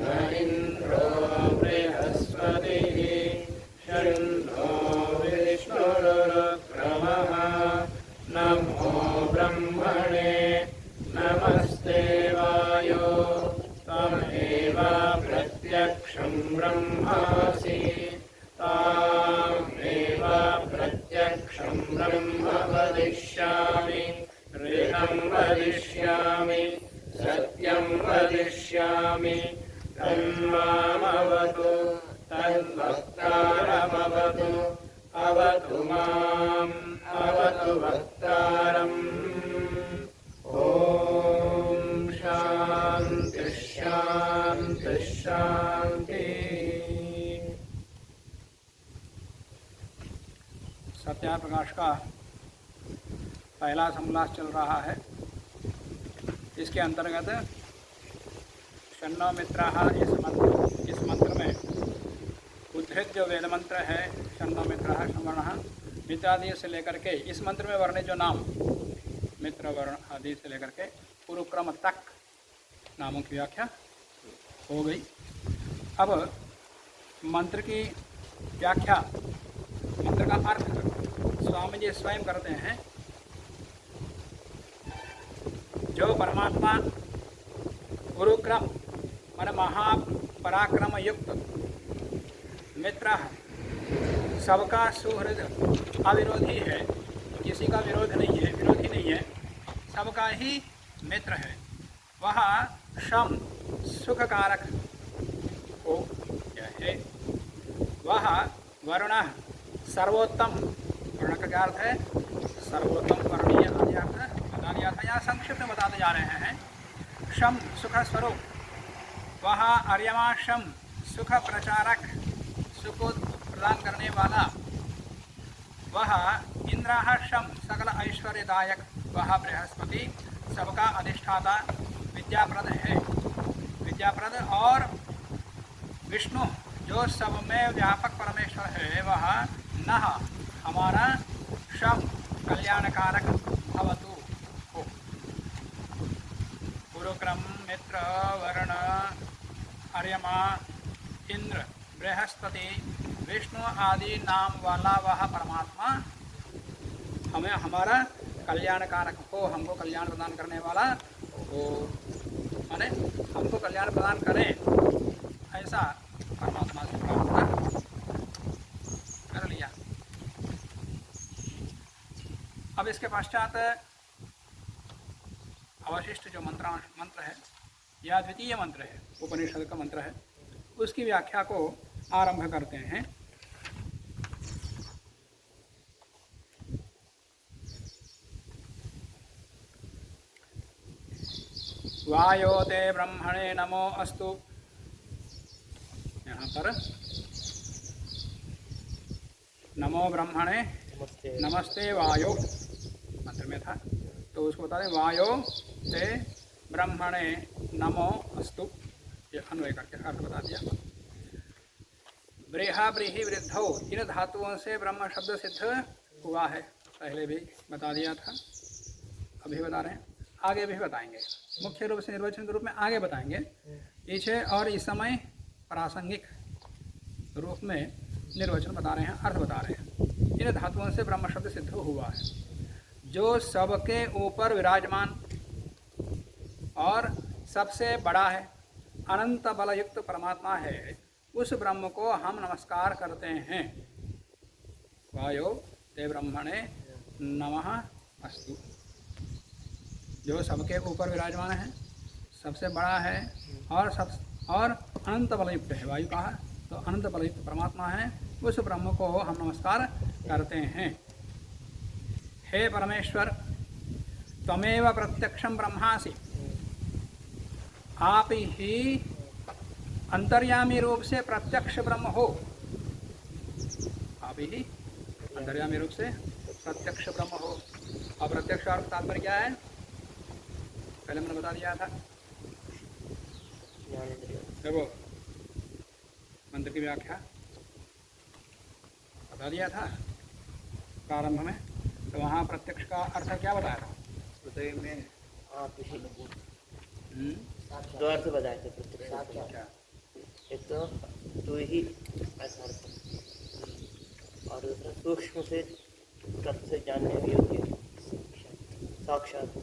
न इन्द्रो बृहस्पतिः शन्नो विष्णुरुक्रमः नमो ब्रह्मणे नमस्ते वायो त्वमेव प्रत्यक्षं ब्रह्मासि तामेव प्रत्यक्षं ब्रह्म वदिष्यामि ऋतं वदिष्यामि सत्यं वदिष्यामि तन्मामवतु तद्वक्तारमवतु अवतु माम् अवतु वक्तारम् ॐ शान्ति शान्ति शान्ति। सत्याप्रकाश का पहला समोल्लास चल रहा है। इसके अंतर्गत शन्नो मित्राः इस मंत्र में उद्धृत जो वेद मंत्र है शन्नो मित्राः शंवरणः मित्रादि से लेकर के इस मंत्र में वर्णित जो नाम मित्र वर्ण आदि से लेकर के पूर्वक्रम तक नामों की व्याख्या हो गई। अब मंत्र की व्याख्या मंत्र का अर्थ स्वामी जी स्वयं करते हैं। जो परमात्मा गुरुक्रम मन महापराक्रम युक्त मित्र सबका सुहृद अविरोधी है, किसी का विरोधी नहीं है, सबका ही मित्र है। वह शम सुख कारक हो है। वह वरुण सर्वोत्तम, वर्ण का क्या अर्थ है? सर्वोत्तम वर्णीय आदि अर्थ बता दिया था, यहाँ संक्षिप्त में बताते जा रहे हैं। शम सुख स्वरूप, वह अर्यमा शम सुख प्रचारक, सुख प्रदान करने वाला। वह इंद्राह शम सकल ऐश्वर्यदायक, वह बृहस्पति सबका अधिष्ठाता विद्याप्रद है। विद्याप्रद और विष्णु जो सब में व्यापक परमेश्वर है, वह नः हमारा शम कल्याणकारक भवतु हो। गुरुक्रम मित्र वर्ण अर्यमा इंद्र बृहस्पति विष्णु आदि नाम वाला वह परमात्मा हमें हमारा कल्याणकारक हो, हमको कल्याण प्रदान करने वाला हो, माने हमको कल्याण प्रदान करें, ऐसा परमात्मा से प्रार्थना कर लिया। अब इसके पश्चात अवशिष्ट जो मंत्र है या द्वितीय मंत्र है, उपनिषद का मंत्र है, उसकी व्याख्या को आरंभ करते हैं। वायोते ब्रह्मणे नमो अस्तु। यहाँ पर नमो ब्रह्मणे नमस्ते वायो मंत्र में था, तो उसको बता दें वायो ते ब्रह्मणे नमो अस्तु, ये अन्वय करके अर्थ बता दिया। ब्रेहा ब्रीहि वृद्धौ, इन धातुओं से ब्रह्म शब्द सिद्ध हुआ है, पहले भी बता दिया था, अभी बता रहे हैं, आगे भी बताएंगे। मुख्य रूप से निर्वचन के रूप में आगे बताएंगे पीछे, और इस समय प्रासंगिक रूप में निर्वचन बता रहे हैं, अर्थ बता रहे हैं। इन धातुओं से ब्रह्म शब्द सिद्ध हुआ है, जो सबके ऊपर विराजमान और सबसे बड़ा है, अनंत बल युक्त परमात्मा है, उस ब्रह्म को हम नमस्कार करते हैं। वायो ते ब्रह्मणे नमः अस्तु, जो सबके ऊपर विराजमान है, सबसे बड़ा है और अनंत बलयुक्त है। वायु कहा तो अनंत बलयुक्त परमात्मा है, उस ब्रह्म को हम नमस्कार करते हैं। हे परमेश्वर, त्वमेव प्रत्यक्षं ब्रह्मासि, आप ही अंतर्यामी रूप से प्रत्यक्ष ब्रह्म हो। आप ही अंतर्यामी रूप से प्रत्यक्ष ब्रह्म हो। और प्रत्यक्ष अर्थ तात्पर्य क्या है? पहले मैंने बता दिया था, देखो मंत्र की व्याख्या बता दिया था प्रारंभ में, तो वहाँ प्रत्यक्ष का अर्थ क्या बताया था? हृदय में आप ही दो अर्थ बताए थे। एक तो ही ऐसा अर्थ और दूसरा सूक्ष्म से तत्व से जानने योग्य साक्षात।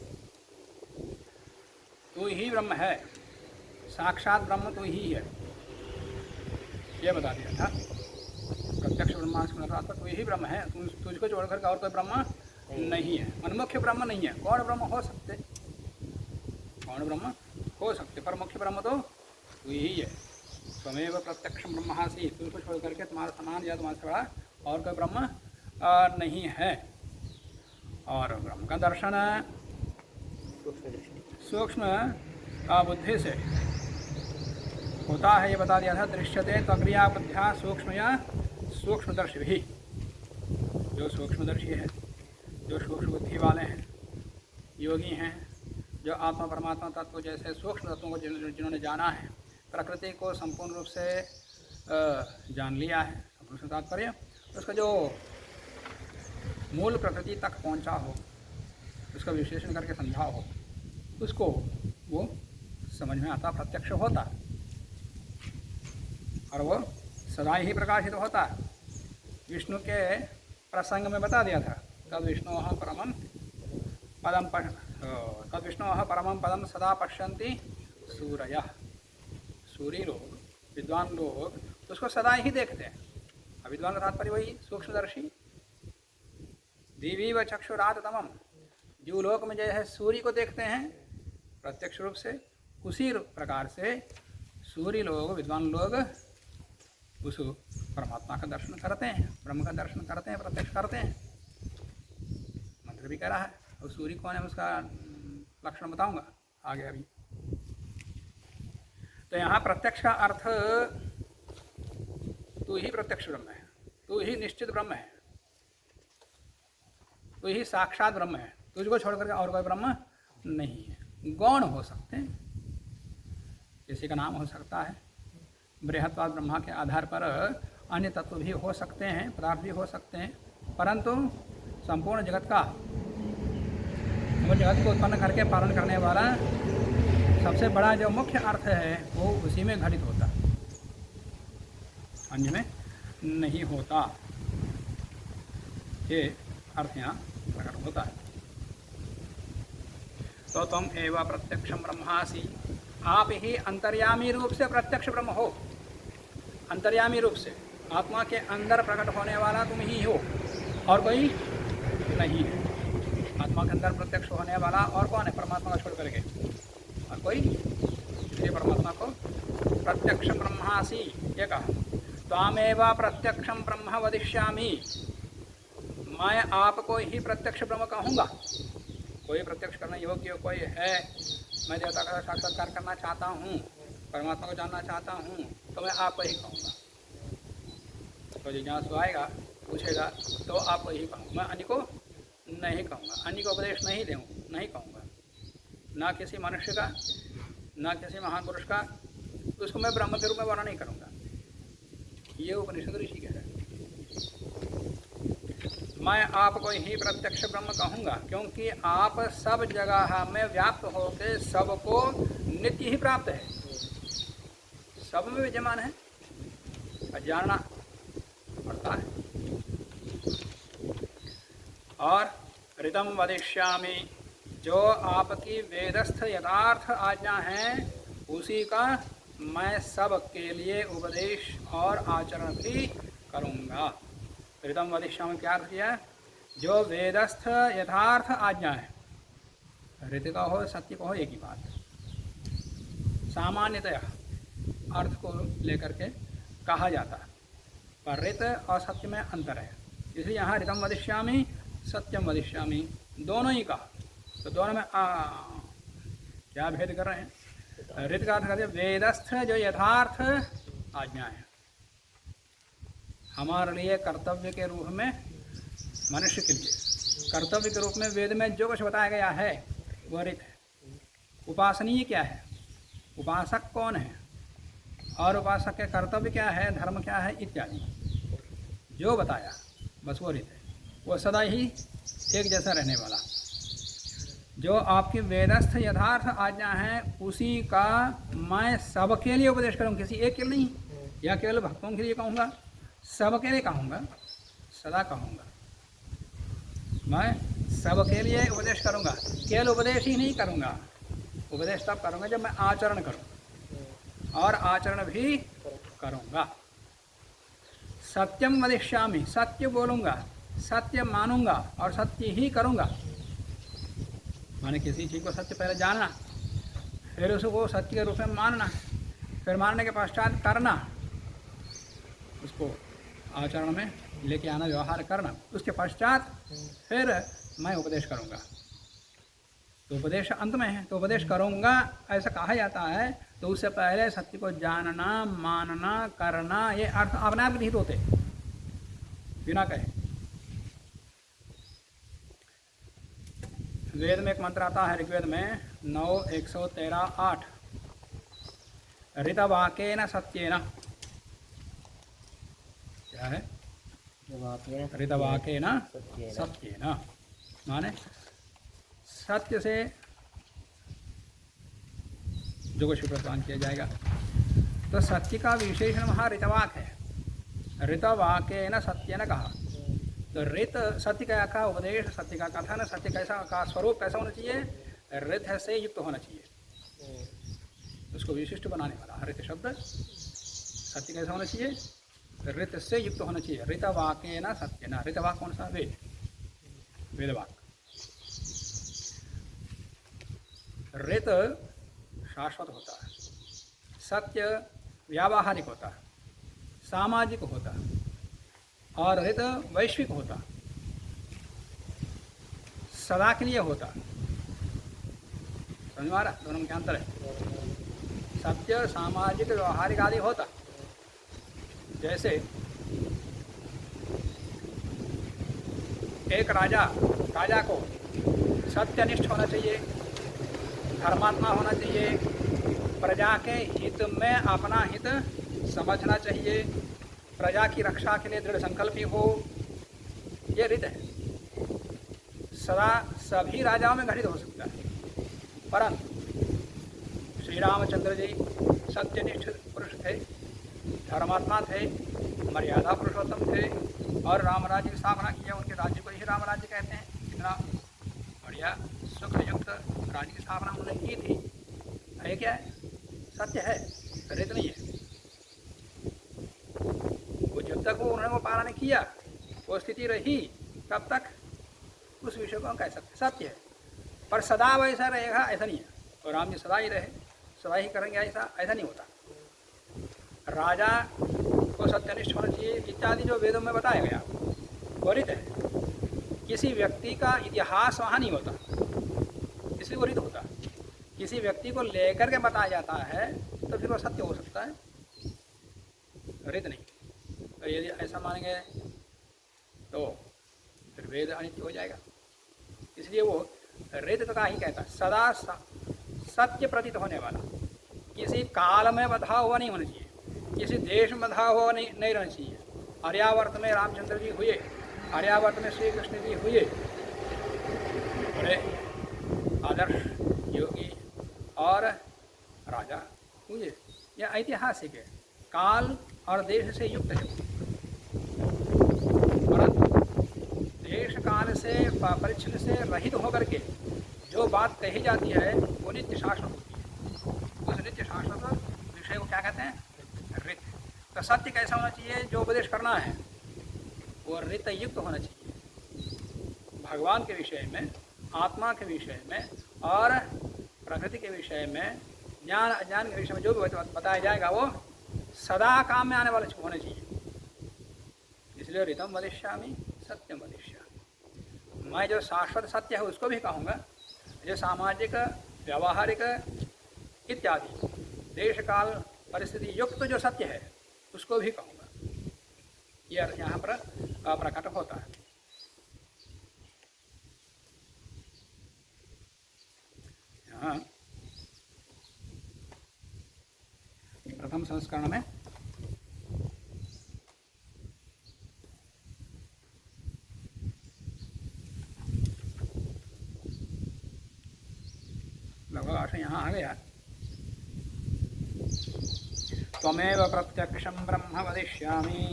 तू ही ब्रह्म है, साक्षात ब्रह्म तू ही है, ये बता दिया था। प्रत्यक्ष ब्रह्मास्मि तू ही ब्रह्म है, तुझको छोड़कर और कोई ब्रह्म नहीं है। मन मुख्य ब्रह्म नहीं है। कौन ब्रह्म हो सकते? कौन ब्रह्म हो सकते? पर मुख्य ब्रह्म तो तू ही है। स्वमेव प्रत्यक्ष ब्रह्मासि, तुझको छोड़ करके तुम्हारा समान या तुम्हारा बड़ा और कोई ब्रह्म नहीं है। और ब्रह्म का दर्शन सूक्ष्म बुद्धि से होता है, ये बता दिया था। दृश्यते त्वक्रिया बुद्ध्या सूक्ष्म या सूक्ष्मदर्शी भी। जो सूक्ष्मदर्शी है, जो सूक्ष्म बुद्धि वाले हैं, योगी हैं, जो आत्मा परमात्मा तत्व जैसे सूक्ष्म तत्वों को जिन्होंने जाना है, प्रकृति को संपूर्ण रूप से जान लिया है, संपूर्ण तात्पर्य उसका जो मूल प्रकृति तक पहुंचा हो, उसका विश्लेषण करके समझा हो, उसको वो समझ में आता, प्रत्यक्ष होता और वो सदा ही प्रकाशित होता। विष्णु के प्रसंग में बता दिया था, तद विष्णु परमं पदम तद विष्णु परमं पदम सदा पश्यन्ति सूरयः। सूर्य लोग, विद्वान लोग उसको सदा ही देखते हैं। अविद्वान का तात्पर्य वही सूक्ष्मदर्शी। दिवी व चक्षुरात तमम, जीवलोक में जैसे सूर्य को देखते हैं प्रत्यक्ष रूप से, उसी प्रकार से सूर्य लोग, विद्वान लोग उस परमात्मा का दर्शन करते हैं, ब्रह्म का दर्शन करते हैं, प्रत्यक्ष करते हैं। मंत्र भी कह रहा है। और सूर्य कौन है उसका लक्षण बताऊंगा आगे अभी। तो यहाँ प्रत्यक्ष का अर्थ तू ही प्रत्यक्ष ब्रह्म है, तू ही निश्चित ब्रह्म है, तू ही साक्षात ब्रह्म है, तुझको छोड़ करके और कोई ब्रह्म नहीं है। गौण हो सकते हैं, किसी का नाम हो सकता है, बृहत्वाद ब्रह्मा के आधार पर अन्य तत्व भी हो सकते हैं, पदार्थ भी हो सकते हैं, परंतु संपूर्ण जगत का, वो जगत को उत्पन्न करके पालन करने वाला सबसे बड़ा जो मुख्य अर्थ है वो उसी में घटित होता, अन्य में नहीं होता। ये अर्थ यहाँ प्रकट होता है। तो तुम एवं प्रत्यक्षम ब्रह्मासि, आप ही अंतर्यामी रूप से प्रत्यक्ष ब्रह्म हो। अंतर्यामी रूप से आत्मा के अंदर प्रकट होने वाला तुम ही हो और कोई नहीं है। आत्मा के अंदर प्रत्यक्ष होने वाला और कौन है? परमात्मा को छोड़ करके और कोई। ये परमात्मा को प्रत्यक्ष ब्रह्मासि ये कहा। त्वामेव प्रत्यक्षम ब्रह्म वदिष्यामि, मैं आपको ही प्रत्यक्ष ब्रह्म कहूँगा। कोई प्रत्यक्ष करने योग्य कोई है, मैं देवता का साक्षात्कार करना चाहता हूँ, परमात्मा को जानना चाहता हूँ, तो मैं आपको ही कहूँगा। तो जिज्ञासु आएगा, पूछेगा, तो आपको ही कहूँगा, मैं अन्य को नहीं कहूँगा, अन्य को उपदेश नहीं कहूँगा, ना किसी मनुष्य का, ना किसी महान पुरुष का, उसको मैं ब्रह्म के रूप में वर्णन नहीं करूँगा। ये उपनिषद ऋषि कह रहे हैं। मैं आपको ही प्रत्यक्ष ब्रह्म कहूँगा, क्योंकि आप सब जगह में व्याप्त होकर सबको नित्य ही प्राप्त है, सब में विद्यमान है और जानना पड़ता है। और ऋतम वदिष्यामि, जो आपकी वेदस्थ यथार्थ आज्ञा है उसी का मैं सबके लिए उपदेश और आचरण भी करूँगा। ऋतम वदिष्यामि क्या अर्थ किया? जो वेदस्थ यथार्थ आज्ञा है, ऋत का हो सत्य का हो एक ही बात, सामान्यतया अर्थ को लेकर के कहा जाता है, पर ऋत और सत्य में अंतर है। इसलिए यहाँ ऋतम वदिष्यामि, सत्यम वदिष्यामि दोनों ही कहा। तो दोनों में क्या भेद कर रहे हैं? ऋत का अर्थ करते वेदस्थ जो यथार्थ आज्ञा है, हमारे लिए कर्तव्य के रूप में, मनुष्य के लिए कर्तव्य के रूप में वेद में जो कुछ बताया गया है वह ऋत है। उपासनीय क्या है, उपासक कौन है और उपासक के कर्तव्य क्या है, धर्म क्या है इत्यादि जो बताया बस वो ऋत है। वो सदा ही एक जैसा रहने वाला। जो आपकी वेदस्थ यथार्थ आज्ञा है उसी का मैं सबके लिए उपदेश करूँ, किसी एक के लिए नहीं, या केवल भक्तों के लिए कहूँगा, सबके लिए कहूँगा, सदा कहूँगा। मैं सबके लिए उपदेश करूँगा, केवल उपदेश ही नहीं करूँगा, उपदेश तब करूँगा जब मैं आचरण करूँ, और आचरण भी करूँगा। सत्यम वदिष्यामि, सत्य बोलूँगा, सत्य मानूंगा और सत्य ही करूँगा। माने किसी चीज़ को सत्य पहले जानना, फिर उसको सत्य के रूप में मानना, फिर मानने के पश्चात करना, उसको आचरण में लेके आना, व्यवहार करना, उसके पश्चात फिर मैं उपदेश करूँगा। तो उपदेश अंत में है, तो उपदेश करूँगा ऐसा कहा जाता है, तो उससे पहले सत्य को जानना, मानना, करना, ये अर्थ अपने आप निहित होते बिना कहे। वेद में एक मंत्र आता है, ऋग्वेद में 9:113-8, ऋतवाकेन सत्येन, क्या है? ऋतवाकेन सत्येन, माने सत्य से जो कुछ प्रदान किया जाएगा। तो सत्य का विशेषण वहाँ ऋतवाक है, ऋतवाकेन सत्येन कहा। तो ऋत सत्य का उपदेश, सत्य का कथन, सत्य कैसा का स्वरूप कैसा होना चाहिए? ऋत से युक्त होना चाहिए, उसको विशिष्ट बनाने वाला ऋत शब्द। सत्य कैसा होना चाहिए? ऋत से युक्त होना चाहिए। ऋतवाकेन सत्येन, ऋतवाक कौन सा? वेद, वेदवाक। ऋत शाश्वत होता है, सत्य व्यावहारिक होता है, सामाजिक होता है, और ऋत वैश्विक होता, सदा के लिए होता। समझ में आ रहा? दोनों में क्या अंतर है? सत्य सामाजिक व्यवहारिक आदि होता। जैसे एक राजा को सत्यनिष्ठ होना चाहिए, धर्मात्मा होना चाहिए, प्रजा के हित में अपना हित समझना चाहिए, प्रजा की रक्षा के लिए दृढ़ संकल्पी हो, ये ऋत है। सदा सभी राजाओं में घटित हो सकता है, परंतु श्री रामचंद्र जी सत्यनिष्ठ पुरुष थे, धर्मात्मा थे, मर्यादा पुरुषोत्तम थे, और राम राज्य की स्थापना किया। उनके राज्य को ही राम राज्य कहते हैं। इतना बढ़िया सुखयुक्त राज्य की स्थापना उन्होंने की थी। है क्या है? सत्य है, ऋत नहीं है। वो जब तक वो उन्होंने वो पालन नहीं किया, वो स्थिति रही, तब तक उस विषय को हम कह सकते सत्य है। पर सदा वैसा रहेगा ऐसा नहीं है। और राम जी सदा ही रहे, सदा ही करेंगे ऐसा नहीं होता। राजा को सत्यनिष्ठ होना चाहिए इत्यादि जो वेदों में बताया गया वो ऋत है। किसी व्यक्ति का इतिहास वहाँ नहीं होता, इसलिए वो ऋत होता। किसी व्यक्ति को लेकर के बताया जाता है तो फिर वो सत्य हो सकता है, ऋत नहीं। तो यदि ऐसा मानेंगे तो फिर वेद अनित्य हो जाएगा। इसलिए वो ऋत का ही कहता है, सदा सत्य प्रतीत होने वाला, किसी काल में बधा हुआ नहीं होना चाहिए, किसी देश में बधा हुआ नहीं रहना चाहिए। आर्यावर्त में रामचंद्र जी हुए, आर्यावर्त में श्री कृष्ण जी हुए, बड़े आदर्श योगी और राजा हुए। यह ऐतिहासिक है, काल और देश से युक्त है। परंतु देश काल से परिच्छिन्न से रहित होकर के जो बात कही जाती है वो नित्य शाश्वत होती है। उस नित्य शाश्वत विषय को क्या कहते हैं? ऋत। तो सत्य कैसा होना चाहिए? जो उपदेश करना है वो ऋत युक्त होना चाहिए। भगवान के विषय में, आत्मा के विषय में और प्रकृति के विषय में, ज्ञान अज्ञान के विषय में जो भी बताया जाएगा वो सदा काम में आने वाला होना चाहिए। इसलिए ऋतम वदिष्यामि सत्यम वदिष्यामि। मैं जो शाश्वत सत्य है उसको भी कहूँगा, जो सामाजिक व्यावहारिक इत्यादि देश काल परिस्थिति युक्त जो सत्य है उसको भी कहूँगा। यह अर्थ यहाँ पर प्रकट होता है। यहाँ प्रथम संस्करण में कहाँ गया? त्वमेव प्रत्यक्षम ब्रह्म वदिष्यामि,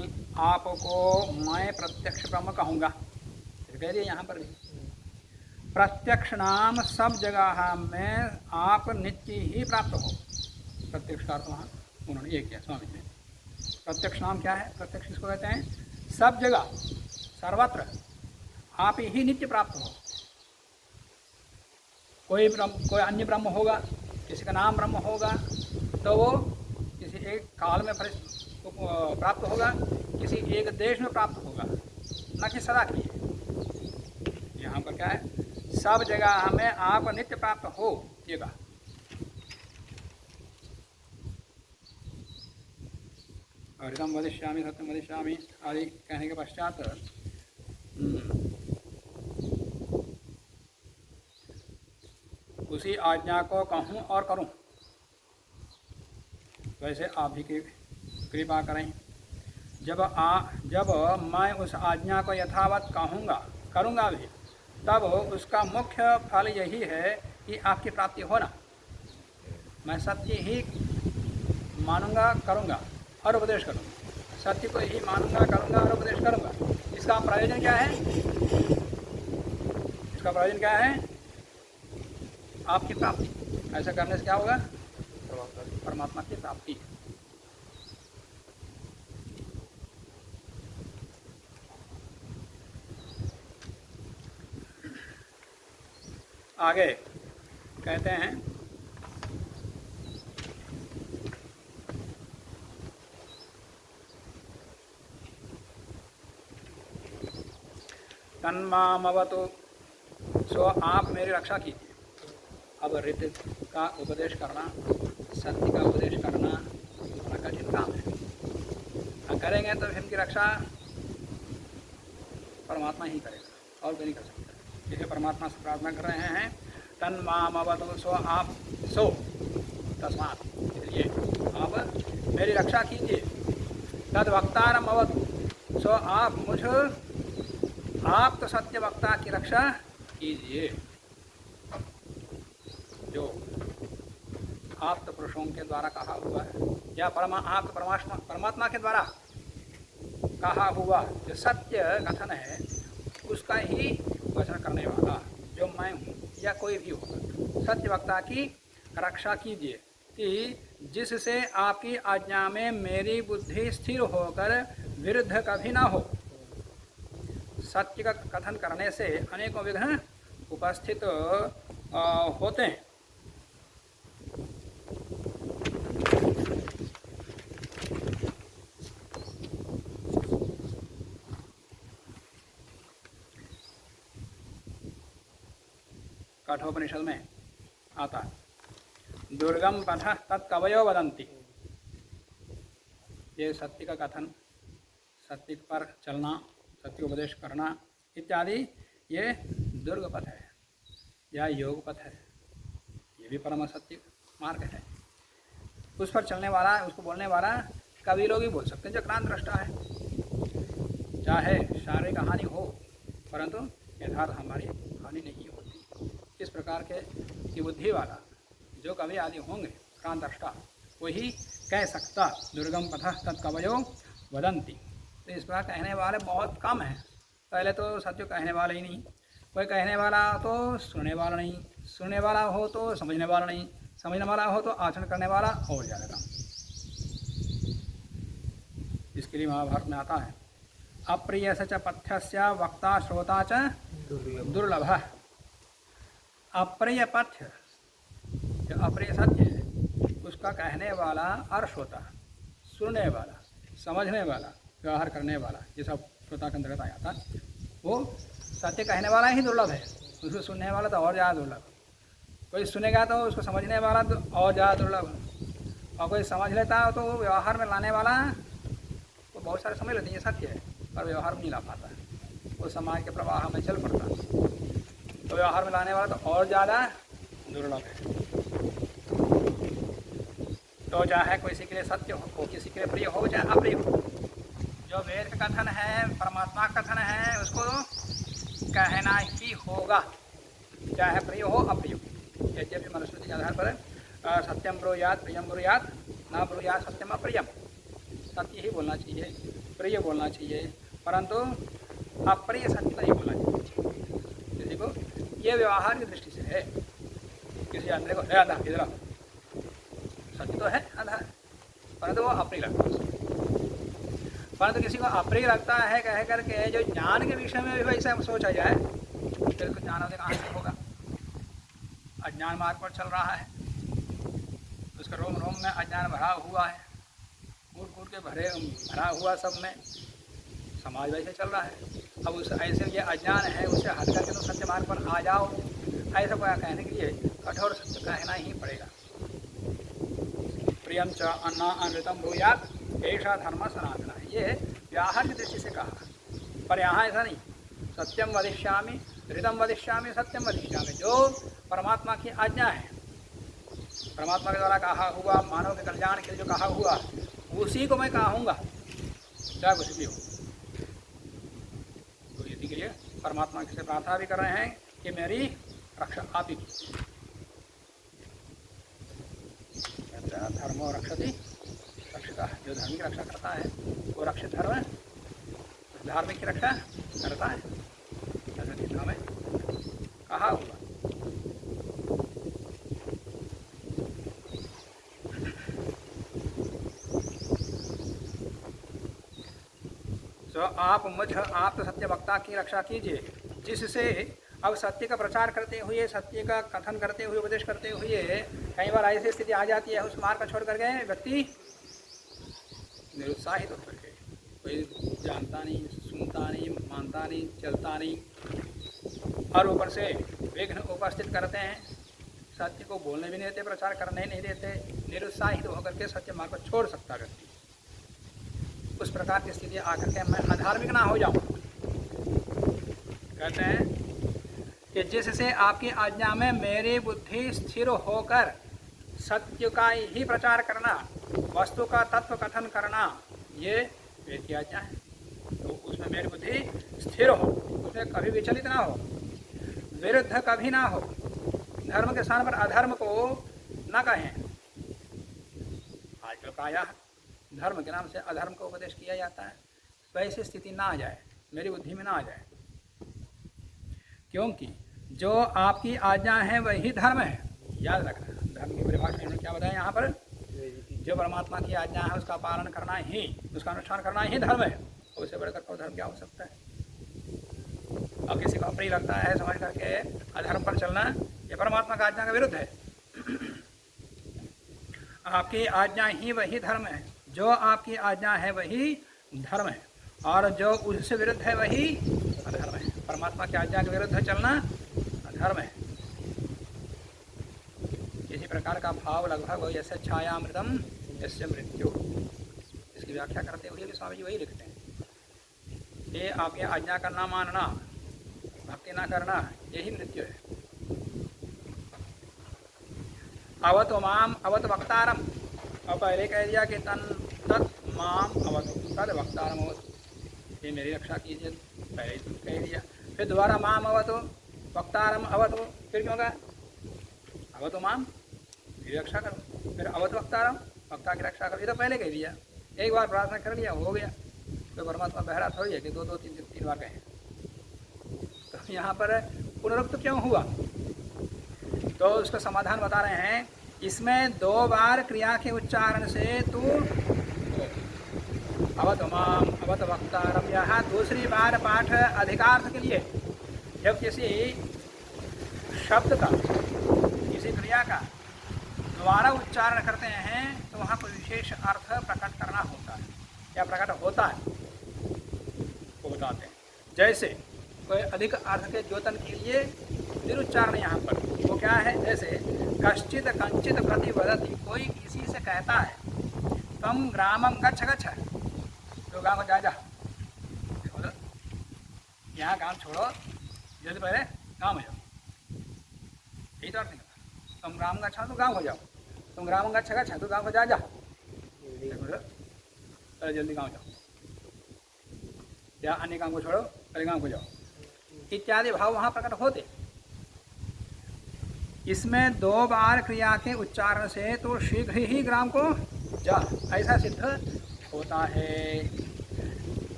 आपको मैं प्रत्यक्ष ब्रह्म कहूँगा। कह दिया यहाँ पर भी प्रत्यक्ष नाम सब जगह में आप नित्य ही प्राप्त हो। प्रत्यक्ष का अर्थ वहाँ उन्होंने ये किया स्वामी ने। प्रत्यक्ष नाम क्या है? प्रत्यक्ष किसको कहते हैं? सब जगह सर्वत्र आप ही नित्य प्राप्त हो। कोई अन्य ब्रह्म होगा, किसी का नाम ब्रह्म होगा तो वो किसी एक काल में प्राप्त होगा, किसी एक देश में प्राप्त होगा, न कि सदा के लिए। यहाँ पर क्या है? सब जगह हमें आप नित्य प्राप्त हो, ये कहा। और इदम वदिष्यामि सत्यम वदिष्यामि आदि कहने के पश्चात उसी आज्ञा को कहूँ और करूँ, वैसे आप भी कृपा करें। जब मैं उस आज्ञा को यथावत करूँगा भी, तब उसका मुख्य फल यही है कि आपकी प्राप्ति होना। मैं सत्य ही मानूंगा, करूँगा और उपदेश करूँगा। सत्य को ही मानूंगा, करूँगा और उपदेश करूँगा। इसका प्रयोजन क्या है? इसका प्रयोजन क्या है? आपकी प्राप्ति। ऐसा करने से क्या होगा? परमात्मा की प्राप्ति। आगे कहते हैं तन्मामवतु, सो आप मेरी रक्षा कीजिए। अब ऋत का उपदेश करना, सत्य का उपदेश करना बड़ा कठिन काम है। करेंगे तो इनकी रक्षा परमात्मा ही करेगा और कोई नहीं कर सकता। इसलिए परमात्मा से प्रार्थना कर रहे हैं तन्मामवतु, सो आप तस्मात्, इसलिए आप मेरी रक्षा कीजिए। तद वक्तारम अवतु, सो आप तो सत्य वक्ता की रक्षा कीजिए, जो आप्त पुरुषों के द्वारा कहा हुआ है, या आप्त परमात्मा के द्वारा कहा हुआ जो सत्य कथन है, उसका ही वचन करने वाला जो मैं हूँ या कोई भी होगा। सत्य वक्ता की रक्षा कीजिए कि जिससे आपकी आज्ञा में मेरी बुद्धि स्थिर होकर विरुद्ध कभी ना हो। सत्य का कथन करने से अनेकों विघ्न उपस्थित होते हैं। कठोपनिषद में आता है दुर्गम पथ तत्कवयो वदन्ति। ये सत्य का कथन, सत्य पर चलना, सत्य उपदेश करना इत्यादि ये दुर्ग पथ है या योग पथ है। ये भी परम सत्य मार्ग है। उस पर चलने वाला, उसको बोलने वाला कवि लोग ही बोल सकते हैं जो क्रांत दृष्टा है। चाहे शारीरिक हानि हो परंतु यथार्थ हमारी हानि नहीं होती। इस प्रकार की बुद्धि वाला जो कवि आदि होंगे क्रांत दृष्टा, वही कह सकता दुर्गम पथ तत्कवयो वदन्ति। तो इस प्रकार कहने वाले बहुत कम हैं। पहले तो सत्य कहने वाले ही नहीं, कोई कहने वाला तो सुनने वाला नहीं, सुनने वाला हो तो समझने वाला नहीं, समझने वाला हो तो आचरण करने वाला और ज़्यादा कम। इसके लिए महाभारत में आता है अप्रिय च पथ्यस्य वक्ता श्रोता च दुर्लभ। अप्रिय पथ्य, जो अप्रिय सत्य है, उसका कहने वाला और श्रोता, सुनने वाला, समझने वाला, व्यवहार करने वाला, ये सब श्रोता के अंतर्गत आया था। वो सत्य कहने वाला ही दुर्लभ है, उसको सुनने वाला तो और ज़्यादा दुर्लभ। कोई सुनेगा तो उसको समझने वाला तो और ज़्यादा दुर्लभ, और कोई समझ लेता है तो व्यवहार में लाने वाला, वो बहुत सारे समझ लेते हैं ये सत्य है पर व्यवहार में नहीं ला पाता है। वो समाज के प्रवाह में चल पड़ता है, तो व्यवहार में लाने वाला तो और ज़्यादा दुर्लभ है। तो चाहे किसी के लिए सत्य हो, किसी के लिए प्रिय हो, चाहे अप्रिय हो, जो वेद का कथन है, परमात्मा का कथन है, उसको कहना ही होगा, चाहे प्रिय हो अप्रिय हो। यद्यपि मनुस्मृति के आधार पर सत्यम ब्रूयात प्रियम ब्रूयात ना ब्रूयात सत्यम अप्रियम। सत्य ही बोलना चाहिए, प्रिय बोलना चाहिए, परंतु अप्रिय सत्य नहीं बोलना चाहिए। किसी को ये व्यवहार की दृष्टि से है, किसी अंधे को है अंधा इधर सत्य तो है अंधा, परंतु वो अप्रिय लगता है। परंतु किसी को अप्रिय लगता है कह करके जो ज्ञान के विषय में भी वैसा सोचा जाए फिर उसको ज्ञान कहाँ से होगा। अज्ञान मार्ग पर चल रहा है, उसका रोम रोम में अज्ञान भरा हुआ है, कूट कूट के भरा हुआ सब में समाज वैसे चल रहा है। अब उस ऐसे ये अज्ञान है उसे हट करके तो सत्य मार्ग पर आ जाओ, ऐसा कोई कहने के लिए कठोर सत्य कहना ही पड़ेगा। प्रियम च अन्ना अमृतम भूयात ऐसा धर्म सनातना, ये व्याहार की दृष्टि से कहा, पर यहाँ ऐसा नहीं। सत्यम वदिष्यामि ऋतम वदिष्यामि सत्यम वदिष्यामि, जो परमात्मा की आज्ञा है, परमात्मा के द्वारा कहा हुआ, मानव के कल्याण के लिए जो कहा हुआ उसी को मैं कहूँगा, चाहे कुछ भी हो। तो इसी के लिए परमात्मा से प्रार्थना भी कर रहे हैं कि मेरी रक्षा आप ही कीजिए। धर्मो रक्षति रक्षिता, जो धर्म की रक्षा करता है वो रक्षित धर्म है, धार्मिक की रक्षा करता है, ऐसा गीता में कहा हुआ। तो आप तो सत्य वक्ता की रक्षा कीजिए, जिससे अब सत्य का प्रचार करते हुए, सत्य का कथन करते हुए, उपदेश करते हुए कई बार ऐसी स्थिति आ जाती है उस मार्ग का छोड़ करके व्यक्ति निरुत्साहित होकर के, कोई जानता नहीं, सुनता नहीं, मानता नहीं, चलता नहीं, और ऊपर से विघ्न उपस्थित करते हैं, सत्य को बोलने भी नहीं देते, प्रचार करने नहीं देते, निरुत्साहित होकर के सत्य मार्ग को छोड़ सकता व्यक्ति। उस प्रकार की स्थिति आकर के मैं अधार्मिक ना हो जाऊं। कहते हैं कि जिससे आपकी आज्ञा में मेरी बुद्धि स्थिर होकर सत्य का ही प्रचार करना, वस्तु का तत्व कथन करना, ये वेद की आज्ञा है। तो उसमें मेरी बुद्धि स्थिर हो, उसमें कभी विचलित ना हो, विरुद्ध कभी ना हो, धर्म के स्थान पर अधर्म को न कहें। आजकल प्रायः धर्म के नाम से अधर्म का उपदेश किया जाता है, वैसी स्थिति ना आ जाए, मेरी बुद्धि में ना आ जाए, क्योंकि जो आपकी आज्ञा है वही धर्म है। याद रखना, धर्म की परिभाषा इन्होंने क्या बताया यहाँ पर, जो परमात्मा की आज्ञा है उसका पालन करना ही, उसका अनुष्ठान करना ही धर्म है। उससे बढ़कर कोई धर्म क्या हो सकता है। अब किसी को अप्रिय लगता है समझ करके अधर्म पर चलना, ये परमात्मा का आज्ञा के विरुद्ध है। आपकी आज्ञा ही वही धर्म है, जो आपकी आज्ञा है वही धर्म है, और जो उससे विरुद्ध है वही अधर्म है। परमात्मा की आज्ञा के विरुद्ध चलना अधर्म है। इसी प्रकार का भाव लगभग जैसे छायामृतम जैसे मृत्यु, इसकी व्याख्या करते हुए भी स्वामी जी वही लिखते हैं, ये आपकी आज्ञा का ना मानना, भक्ति ना करना, यही मृत्यु है। अवतु माम अवत वक्तारम, और पहले कह दिया कि तन तत् माम अवतु तद वक्तारम अवतु, ये मेरी रक्षा कीजिए, पहले ही कह दिया। फिर दोबारा माम अवतु वक्तारम अवतु, फिर क्यों कहा अवतु माम, मेरी रक्षा करो, फिर अवत वक्तारम, वक्ता की रक्षा करो, ये तो पहले कह दिया। एक बार प्रार्थना कर लिया हो गया, तो परमात्मा बहरा थोड़ी है कि दो दो तीन बार कहें। तो यहाँ पर पुनरुक्त क्यों हुआ, तो उसका समाधान बता रहे हैं। इसमें 2 बार क्रिया के उच्चारण से तू अवत माम अवत वक्तारम, यहाँ दूसरी बार पाठ अधिकार्थ के लिए, जब किसी शब्द का, किसी क्रिया का दोबारा उच्चारण करते हैं तो वहाँ कोई विशेष अर्थ प्रकट करना होता है, या प्रकट होता है, वो बताते हैं। जैसे कोई अधिक अर्थ के द्योतन के लिए निरुच्चारण यहाँ पर, वो क्या है, जैसे कश्चित कंचित प्रतिवदति, कोई किसी से कहता है तम ग्रामम गच्छ गच्छ, तो गाँव को जा जा, यहाँ गाँव छोड़ो, जल्दी पहले गाँव में जाओ, यही तो अर्थ निकलता। तुम ग्राम गच्छ तो गाँव हो जाओ, तुम ग्राम गच्छ गच्छ तो गाँव को जा जा, पहले जल्दी गाँव जाओ, या अन्य काम को छोड़ो पहले गाँव को जाओ, इत्यादि भाव वहाँ प्रकट होते। इसमें 2 बार क्रिया के उच्चारण से तो शीघ्र ही ग्राम को जा ऐसा सिद्ध होता है।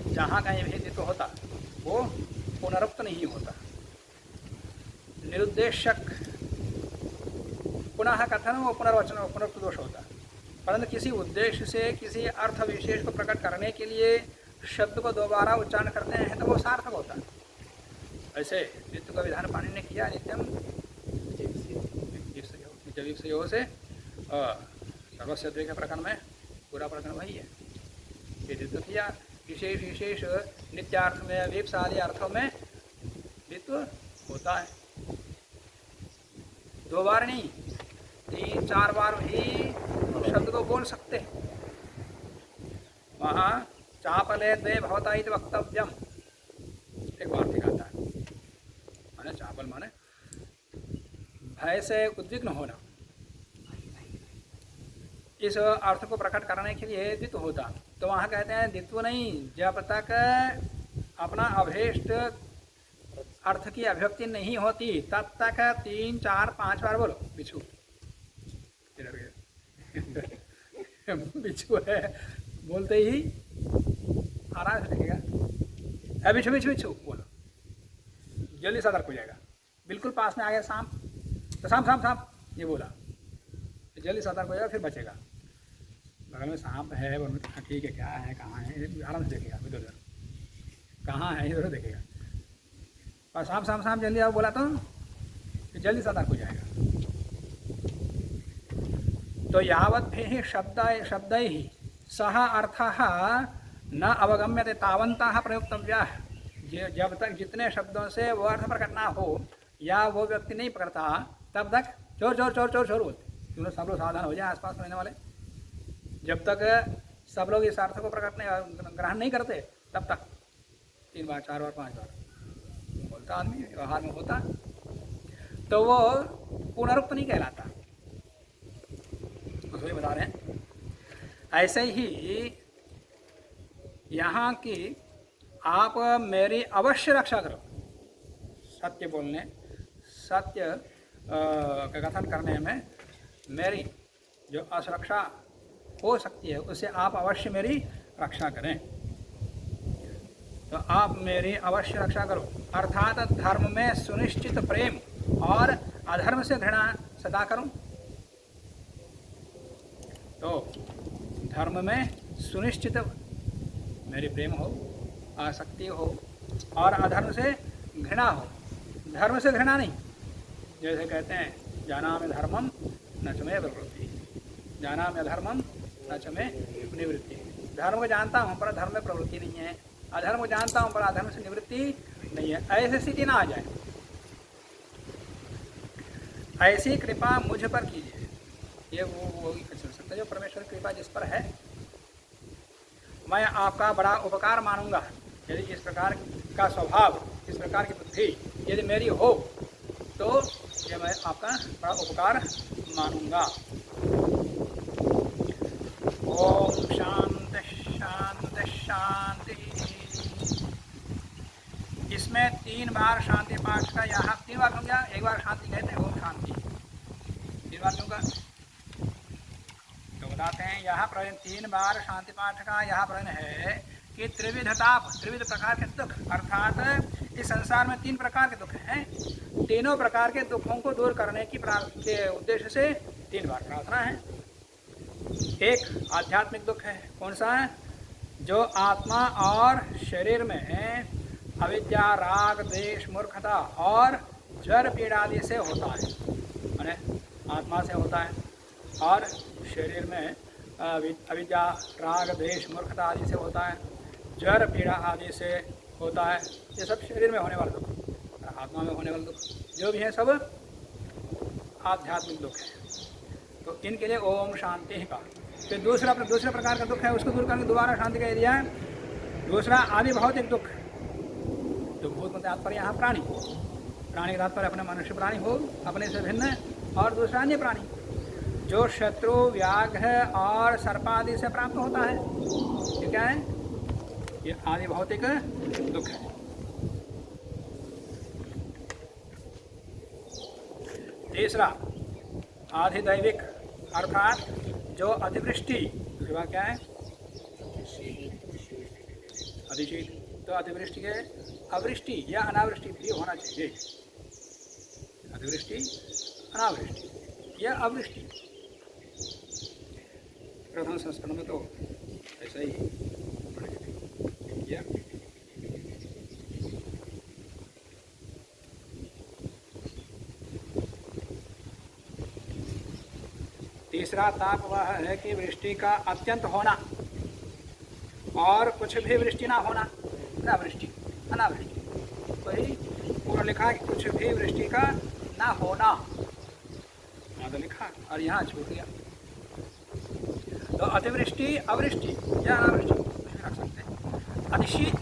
जहाँ कहीं भी द्वित्व होता वो पुनरुक्त नहीं होता। निरुद्देशक पुनः कथन वो पुनर्वचन पुनरुक्त दोष होता, परंतु किसी उद्देश्य से किसी अर्थ विशेष को प्रकट करने के लिए शब्द को दोबारा उच्चारण करते हैं तो वो सार्थक होता है। ऐसे नित्य का विधान पाणिनि ने किया, नित्यम नित्यवीप्सयो से सर्वस्य द्वे के प्रकरण में पूरा प्रकरण वही है। ये द्वित्व किया, विशेष विशेष नित्यार्थ में वीप्स आदि अर्थों में द्वित्व होता है। 2 बार नहीं 3-4 बार भी शब्द को बोल सकते हैं। वहाँ चापले द्वे भवता इति वक्तव्यम एक वार्तिक आता है। माने चापल माने भय से उद्विग्न होना, इस अर्थ को प्रकट करने के लिए द्वित्व होता। तो वहाँ कहते हैं द्वित्व नहीं, जब तक अपना अभीष्ट अर्थ की अभिव्यक्ति नहीं होती तब तक 3-4-5 बार बोलो। बिच्छू बिच्छू है बोलते ही आराम से दिखेगा, बिच्छू बिच्छू बिच्छू बोलो, जल्दी सतर्क हो जाएगा। बिल्कुल पास में आ गया सांप तो सांप सांप सांप ये बोला, जल्दी सतर्क हो जाएगा, फिर बचेगा। बगल में सांप है, ठीक है क्या है कहाँ है, आराम से देखेगा, इधर उधर कहाँ है इधर देखेगा। और सांप सांप सांप जल्दी आओ बोला तो जल्दी सतर्क हो जाएगा। तो यावत् भी शब्द ही सह अर्थः न अवगम्यते तावन्तः प्रयुक्तव्यः। जब तक जितने शब्दों से वो अर्थ प्रकट ना हो या वो व्यक्ति नहीं पकड़ता तब तक चोर चोर चोर चोर चोर बोलते। क्योंकि सब लोग सावधान हो जाए आसपास रहने वाले। जब तक सब लोग इस अर्थ को प्रकट नहीं ग्रहण नहीं करते तब तक 3 बार 4 बार 5 बार बोलता आदमी, व्यवहार में होता तो वो पुनरुक्त नहीं कहलाता। उसको बता रहे हैं। ऐसे ही यहाँ की आप मेरी अवश्य रक्षा करो। सत्य बोलने, सत्य का कथन करने में मेरी जो असुरक्षा हो सकती है उससे आप अवश्य मेरी रक्षा करें। तो आप मेरी अवश्य रक्षा करो, अर्थात धर्म में सुनिश्चित प्रेम और अधर्म से घृणा सदा करो। तो धर्म में सुनिश्चित मेरी प्रेम हो, आसक्ति हो और अधर्म से घृणा हो। धर्म से घृणा नहीं, जैसे कहते हैं जानामि धर्मम न च मे प्रवृत्ति, जानामि अधर्मम न च मे निवृत्ति। धर्म को जानता हूँ पर धर्म में प्रवृत्ति नहीं है, अधर्म को जानता हूँ पर अधर्म से निवृत्ति नहीं है। ऐसी स्थिति ना आ जाए, ऐसी कृपा मुझ पर कीजिए। ये वो चल सकता है जो परमेश्वर की कृपा जिस पर है। मैं आपका बड़ा उपकार मानूंगा यदि इस प्रकार का स्वभाव, इस प्रकार की बुद्धि यदि मेरी हो तो ये मैं आपका बड़ा उपकार मानूंगा। ओम शांति शांति शांति। इसमें 3 बार शांति पाठ का यहाँ 3 बार क्यों गया? एक बार शांति कहते हैं, ओम शांति 3 बार क्यों का? तो बताते हैं यहाँ प्रयोजन 3 बार शांति पाठ का यहाँ प्रयोजन है कि त्रिविध ताप, त्रिविध प्रकार के दुख, अर्थात इस संसार में 3 प्रकार के दुख हैं। तीनों प्रकार के दुखों को दूर करने की के उद्देश्य से 3 बार प्रार्थना है। एक आध्यात्मिक दुख है, कौन सा है? जो आत्मा और शरीर में अविद्या, राग, द्वेष, मूर्खता और जड़ पीड़ा आदि से होता है। माने आत्मा से होता है और शरीर में अविद्या, राग, द्वेष, मूर्खता आदि से होता है, जड़ पीड़ा आदि से होता है। ये सब शरीर में होने वाले दुख, आत्मा में होने वाले दुख जो भी हैं सब आध्यात्मिक दुख है। तो इनके लिए ओम शांति का। फिर दूसरे प्रकार का दुख है, उसको दूर करके दोबारा शांति कह दिया है। दूसरा आदि भौतिक दुख, तो भूत में तात्पर्य यहाँ प्राणी, प्राणी का तात्पर्य अपने मनुष्य प्राणी हो, अपने से भिन्न, और दूसरा अन्य प्राणी जो शत्रु, व्याघ्र और सर्पादि से प्राप्त होता है। ये क्या है? ये आदि भौतिक दुख है। तीसरा आधिदैविक अर्थात जो अतिवृष्टि विवाह क्या है अधिशीत, तो अतिवृष्टि के अवृष्टि या अनावृष्टि भी होना चाहिए। अतिवृष्टि अनावृष्टि या अवृष्टि प्रथम संस्करण में तो ऐसा ही किया। तीसरा ताप वह है कि वृष्टि का अत्यंत होना और कुछ भी वृष्टि ना होना, अनावृष्टि अनावृष्टि। वही पूरा लिखा कि कुछ भी वृष्टि का ना होना, यहाँ तो लिखा और यहाँ छूट गया। तो अतिवृष्टि अवृष्टि या अनावृष्टि कुछ भी रख सकते हैं। अधिशीत,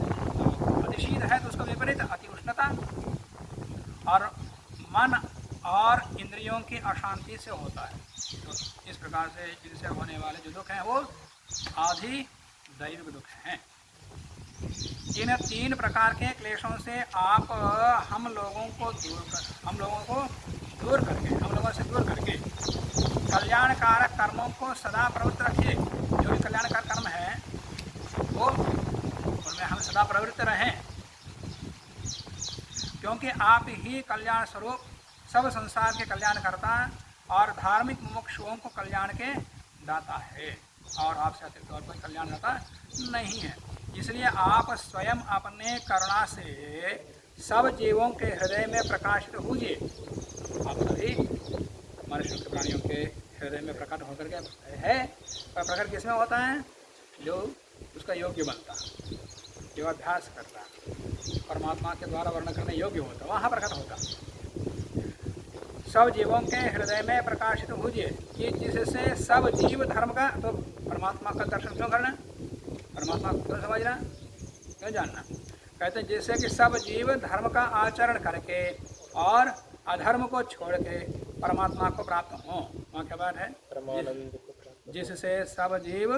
अधिशीत है तो उसका विपरीत अति उष्णता और मन और इंद्रियों की अशांति से होता है। तो इस प्रकार से जिनसे होने वाले जो दुख हैं वो आधि दैविक दुख हैं। इन तीन प्रकार के क्लेशों से आप हम लोगों को दूर करके कल्याणकारक कर्मों को सदा प्रवृत्त रखिए। जो भी कल्याणकारक कर्म है वो उनमें हम सदा प्रवृत्त रहें, क्योंकि आप ही कल्याण स्वरूप सब संसार के कल्याणकर्ता और धार्मिक मुमुक्षुओं को कल्याण के दाता है, और आपसे अतिरिक्त और कोई कल्याण दाता नहीं है। इसलिए आप स्वयं अपने करुणा से सब जीवों के हृदय में प्रकाशित होइए। आप सभी मनुष्य के प्राणियों के हृदय में प्रकट होकर के है, पर प्रकट किसमें होता है? जो उसका योग्य बनता, जो अभ्यास करता, परमात्मा के द्वारा वर्णन करने योग्य होता, वहाँ प्रकट होता। सब जीवों के हृदय में प्रकाशित होइए कि जिससे सब जीव धर्म का, तो परमात्मा का दर्शन क्यों करना, परमात्मा को क्यों समझना, क्यों जानना? कहते हैं जिससे कि सब जीव धर्म का आचरण करके और अधर्म को छोड़ के परमात्मा को प्राप्त हो। वहाँ क्या बात है? जिससे सब जीव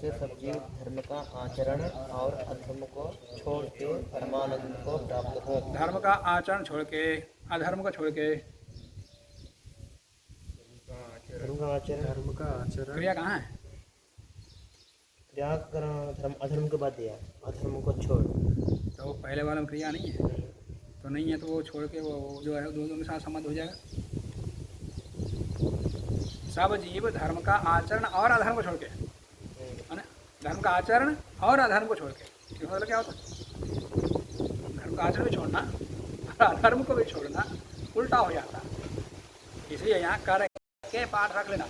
धर्म का आचरण और अधर्म को छोड़ के परमानंद को प्राप्त हो। धर्म का आचरण छोड़ के अधर्म को छोड़ के, धर्म का आचरण क्रिया कहाँ है? क्रिया धर्म अधर्म के बाद दिया, अधर्म को छोड़, तो पहले वाला में क्रिया नहीं है, तो नहीं है तो वो छोड़ के वो जो है दोनों के साथ संबंध हो जाएगा। सब जीव धर्म का आचरण और अधर्म को छोड़ के, धर्म का आचरण और अधर्म को छोड़ के, मतलब क्या होता है? धर्म का आचरण भी छोड़ना और अधर्म को भी छोड़ना उल्टा हो जाता। इसलिए यहाँ कर के पाठ रख लेना,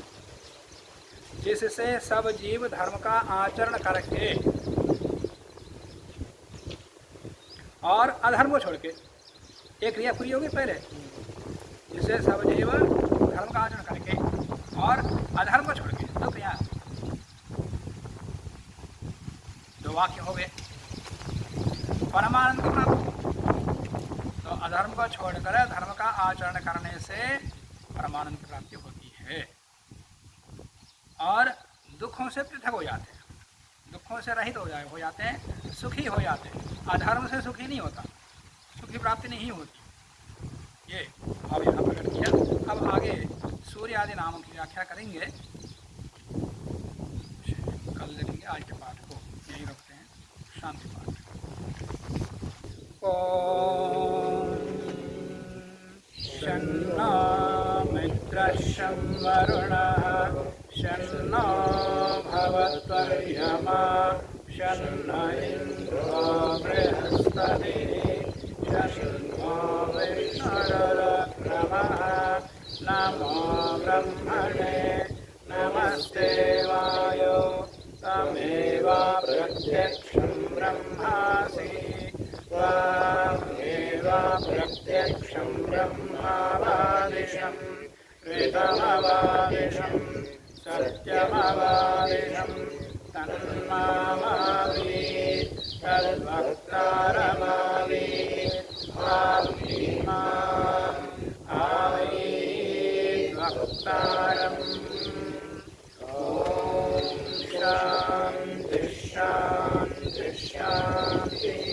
जिससे सब जीव धर्म का आचरण करके और अधर्म को छोड़ के, एक क्रिया पूरी होगी पहले, जिससे सब जीव धर्म का आचरण करके और अधर्म को छोड़ के, दो क्रिया, दो वाक्य हो गए। परमानंद को प्राप्त, तो अधर्म को छोड़कर धर्म का आचरण करने से परमानंद की प्राप्ति होती है और दुखों से पृथक हो जाते हैं, दुखों से रहित हो जाते हैं, सुखी हो जाते हैं। अधर्म से सुखी नहीं होता, सुखी प्राप्ति नहीं होती। ये अब यहाँ प्रकट किया। अब आगे सूर्य आदि नामों की व्याख्या करेंगे, कल देखेंगे। आज के पाठ को यही रखते हैं, शांति पाठ। ओम शन्नो मित्रः शं वरुणः शन्नो भवत्वर्यमा शन्नो इन्द्रो बृहस्पतिः शन्नो विष्णुरुक्रमः नमो ब्रह्मणे नमस्ते वायो तमेव प्रत्यक्षं ब्रह्मासि त्वामेव प्रत्यक्षं ब्रह्मावादिशं ऋतमवादिशं सत्यमवादिशं तन्मामावीत् तद्वक्तारमावीत् आवीमाम् आवीत् वक्तारम्। ॐ शान्ति शान्ति शान्ति।